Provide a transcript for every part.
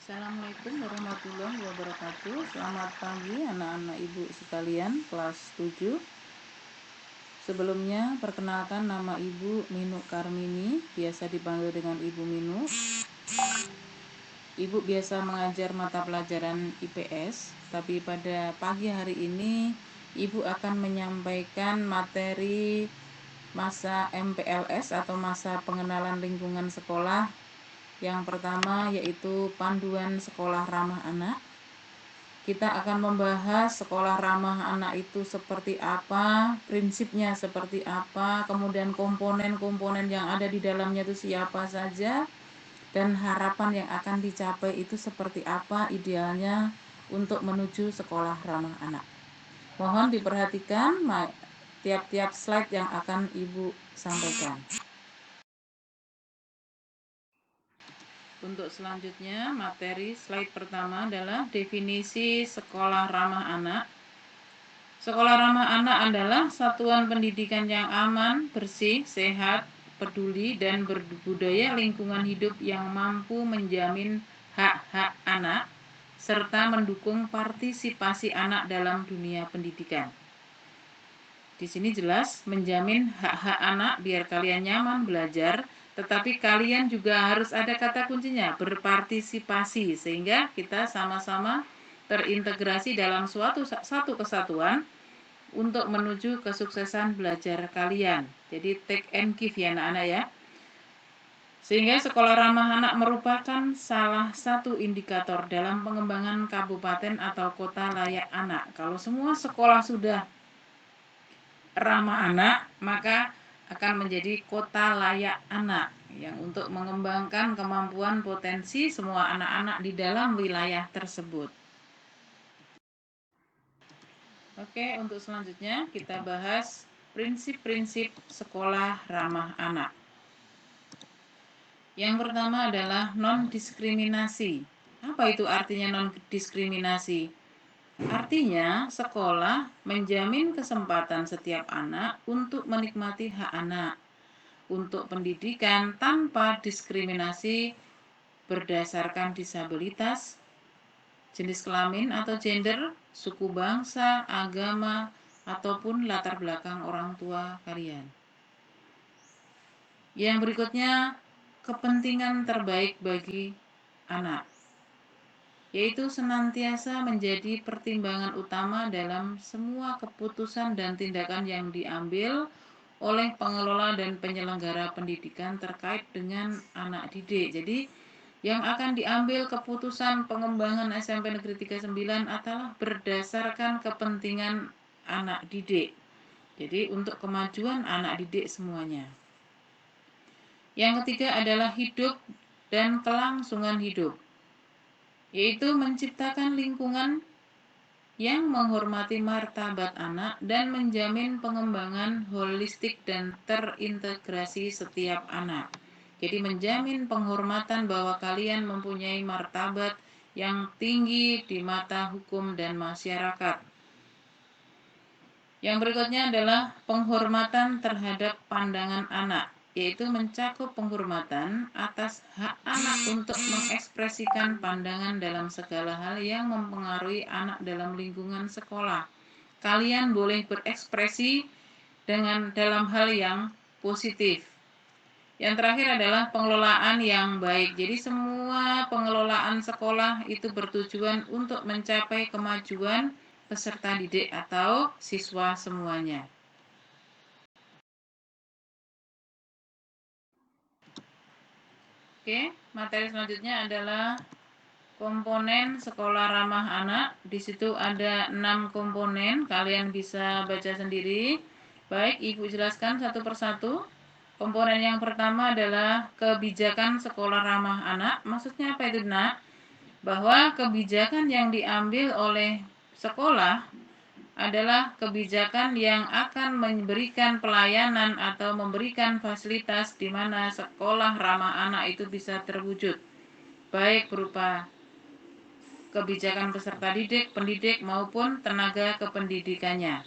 Assalamualaikum warahmatullahi wabarakatuh. Selamat pagi anak-anak ibu sekalian kelas 7. Sebelumnya perkenalkan, nama ibu Minu Karmini, biasa dipanggil dengan ibu Minu. Ibu biasa mengajar mata pelajaran IPS, tapi pada pagi hari ini ibu akan menyampaikan materi masa MPLS atau masa pengenalan lingkungan sekolah. Yang pertama yaitu panduan sekolah ramah anak. Kita akan membahas sekolah ramah anak itu seperti apa, prinsipnya seperti apa, kemudian komponen-komponen yang ada di dalamnya itu siapa saja, dan harapan yang akan dicapai itu seperti apa idealnya untuk menuju sekolah ramah anak. Mohon diperhatikan tiap-tiap slide yang akan Ibu sampaikan. Untuk selanjutnya, materi slide pertama adalah definisi sekolah ramah anak. Sekolah ramah anak adalah satuan pendidikan yang aman, bersih, sehat, peduli, dan berbudaya lingkungan hidup yang mampu menjamin hak-hak anak serta mendukung partisipasi anak dalam dunia pendidikan. Di sini jelas menjamin hak-hak anak biar kalian nyaman belajar, tetapi kalian juga harus ada kata kuncinya, berpartisipasi, sehingga kita sama-sama terintegrasi dalam satu kesatuan untuk menuju kesuksesan belajar kalian. Jadi take and give ya anak-anak ya. Sehingga sekolah ramah anak merupakan salah satu indikator dalam pengembangan kabupaten atau kota layak anak. Kalau semua sekolah sudah ramah anak, maka akan menjadi kota layak anak yang untuk mengembangkan kemampuan potensi semua anak-anak di dalam wilayah tersebut. Oke, untuk selanjutnya kita bahas prinsip-prinsip sekolah ramah anak. Yang pertama adalah non-diskriminasi. Apa itu artinya non-diskriminasi? Artinya, sekolah menjamin kesempatan setiap anak untuk menikmati hak anak, untuk pendidikan tanpa diskriminasi berdasarkan disabilitas, jenis kelamin atau gender, suku bangsa, agama, ataupun latar belakang orang tua kalian. Yang berikutnya, kepentingan terbaik bagi anak, yaitu senantiasa menjadi pertimbangan utama dalam semua keputusan dan tindakan yang diambil oleh pengelola dan penyelenggara pendidikan terkait dengan anak didik. Jadi yang akan diambil keputusan pengembangan SMP Negeri 39 adalah berdasarkan kepentingan anak didik. Jadi untuk kemajuan anak didik semuanya. Yang ketiga adalah hidup dan kelangsungan hidup, yaitu menciptakan lingkungan yang menghormati martabat anak dan menjamin pengembangan holistik dan terintegrasi setiap anak. Jadi menjamin penghormatan bahwa kalian mempunyai martabat yang tinggi di mata hukum dan masyarakat. Yang berikutnya adalah penghormatan terhadap pandangan anak, yaitu mencakup penghormatan atas hak anak untuk mengekspresikan pandangan dalam segala hal yang mempengaruhi anak dalam lingkungan sekolah. Kalian boleh berekspresi dalam hal yang positif. Yang terakhir adalah pengelolaan yang baik. Jadi semua pengelolaan sekolah itu bertujuan untuk mencapai kemajuan peserta didik atau siswa semuanya. Oke, materi selanjutnya adalah komponen sekolah ramah anak. Di situ ada 6 komponen, kalian bisa baca sendiri. Baik, Ibu jelaskan satu persatu. Komponen yang pertama adalah kebijakan sekolah ramah anak. Maksudnya apa itu, Nak? Bahwa kebijakan yang diambil oleh sekolah adalah kebijakan yang akan memberikan pelayanan atau memberikan fasilitas di mana sekolah ramah anak itu bisa terwujud, baik berupa kebijakan peserta didik, pendidik, maupun tenaga kependidikannya.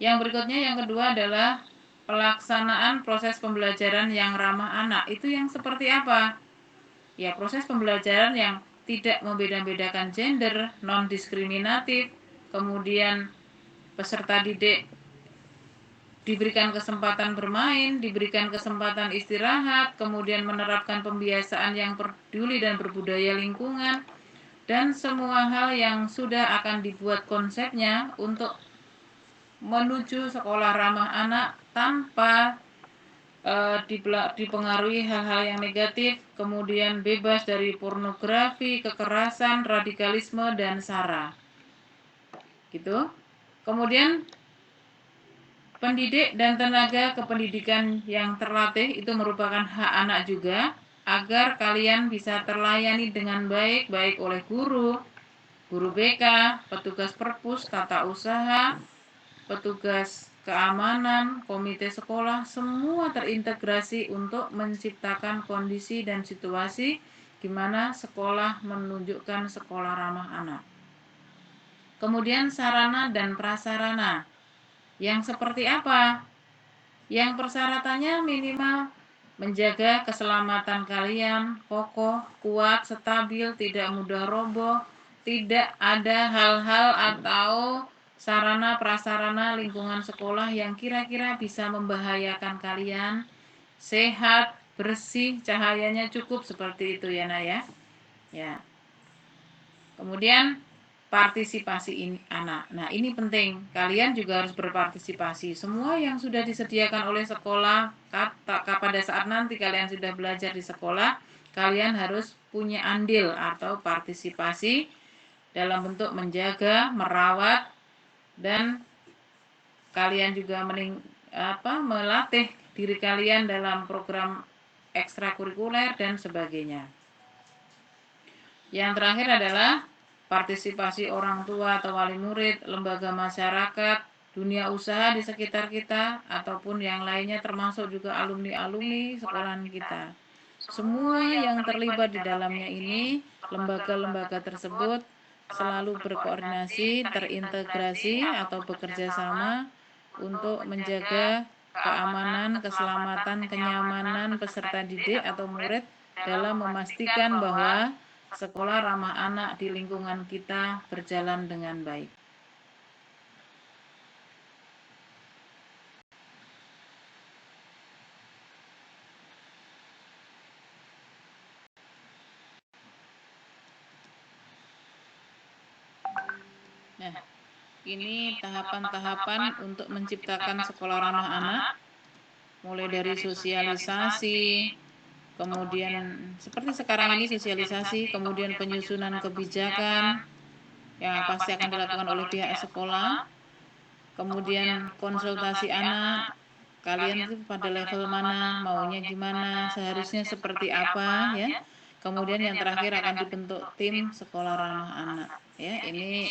Yang berikutnya, yang kedua adalah pelaksanaan proses pembelajaran yang ramah anak. Itu yang seperti apa? Ya, proses pembelajaran yang tidak membeda-bedakan gender, non-diskriminatif, kemudian peserta didik diberikan kesempatan bermain, diberikan kesempatan istirahat, kemudian menerapkan pembiasaan yang peduli dan berbudaya lingkungan, dan semua hal yang sudah akan dibuat konsepnya untuk menuju sekolah ramah anak tanpa dipengaruhi hal-hal yang negatif, kemudian bebas dari pornografi, kekerasan, radikalisme, dan SARA. Gitu. Kemudian pendidik dan tenaga kependidikan yang terlatih itu merupakan hak anak juga, agar kalian bisa terlayani dengan baik, baik oleh guru, guru BK, petugas perpus, tata usaha, petugas keamanan, komite sekolah, semua terintegrasi untuk menciptakan kondisi dan situasi di mana sekolah menunjukkan sekolah ramah anak. Kemudian sarana dan prasarana. Yang seperti apa? Yang persyaratannya minimal menjaga keselamatan kalian kokoh, kuat, stabil, tidak mudah roboh, tidak ada hal-hal atau sarana prasarana lingkungan sekolah yang kira-kira bisa membahayakan kalian, sehat, bersih, cahayanya cukup, seperti itu ya Nak ya. Ya. Kemudian partisipasi ini anak. Nah, ini penting. Kalian juga harus berpartisipasi. Semua yang sudah disediakan oleh sekolah pada saat nanti kalian sudah belajar di sekolah, kalian harus punya andil atau partisipasi dalam bentuk menjaga, merawat, dan kalian juga melatih diri kalian dalam program ekstrakurikuler dan sebagainya. Yang terakhir adalah partisipasi orang tua atau wali murid, lembaga masyarakat, dunia usaha di sekitar kita, ataupun yang lainnya termasuk juga alumni-alumni sekolahan kita. Semua yang terlibat di dalamnya ini, lembaga-lembaga tersebut selalu berkoordinasi, terintegrasi atau bekerja sama untuk menjaga keamanan, keselamatan, kenyamanan peserta didik atau murid dalam memastikan bahwa sekolah ramah anak di lingkungan kita berjalan dengan baik. Nah, ini tahapan-tahapan untuk menciptakan sekolah ramah anak, mulai dari sosialisasi, kemudian seperti sekarang ini sosialisasi, kemudian penyusunan kebijakan yang pasti akan dilakukan oleh pihak sekolah, kemudian konsultasi anak, kalian itu pada level mana, maunya gimana, seharusnya seperti apa ya. Kemudian yang terakhir akan dibentuk tim sekolah ramah anak ya. Ini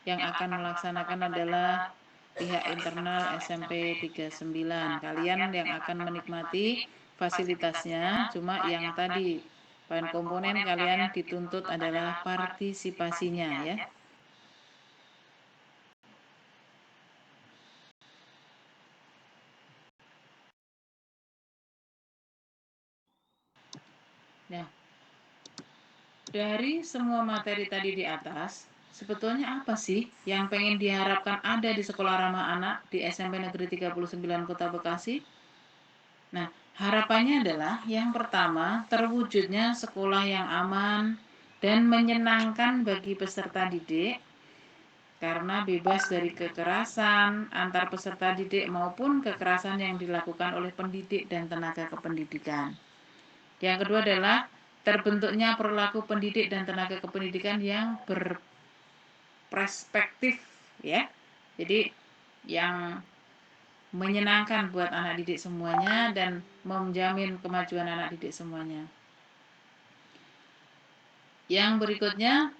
yang akan melaksanakan adalah pihak internal SMP 39. Kalian yang akan menikmati fasilitasnya, cuma yang tadi poin komponen kalian dituntut adalah partisipasinya ya. Nah, dari semua materi tadi di atas, sebetulnya apa sih yang pengen diharapkan ada di sekolah ramah anak di SMP Negeri 39 Kota Bekasi? Nah, harapannya adalah yang pertama, terwujudnya sekolah yang aman dan menyenangkan bagi peserta didik karena bebas dari kekerasan antar peserta didik maupun kekerasan yang dilakukan oleh pendidik dan tenaga kependidikan. Yang kedua adalah terbentuknya perilaku pendidik dan tenaga kependidikan yang berperspektif ya. Jadi yang menyenangkan buat anak didik semuanya dan menjamin kemajuan anak didik semuanya. Yang berikutnya,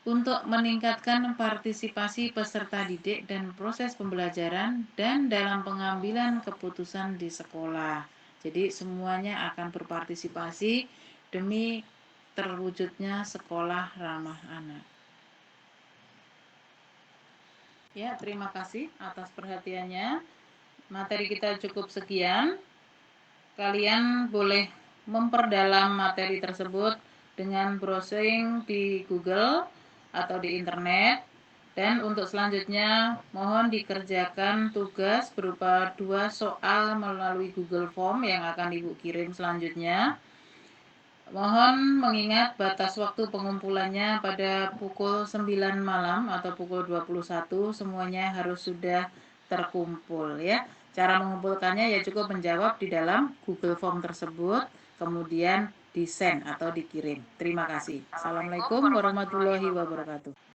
untuk meningkatkan partisipasi peserta didik dan proses pembelajaran dan dalam pengambilan keputusan di sekolah. Jadi semuanya akan berpartisipasi demi terwujudnya sekolah ramah anak. Ya, terima kasih atas perhatiannya. Materi kita cukup sekian. Kalian boleh memperdalam materi tersebut dengan browsing di Google atau di internet. Dan untuk selanjutnya mohon dikerjakan tugas berupa 2 soal melalui Google Form yang akan Ibu kirim selanjutnya. Mohon mengingat batas waktu pengumpulannya pada pukul 9 malam atau pukul 21 semuanya harus sudah terkumpul ya. Cara mengumpulkannya ya cukup menjawab di dalam Google Form tersebut, kemudian di-send atau dikirim. Terima kasih. Assalamualaikum warahmatullahi wabarakatuh.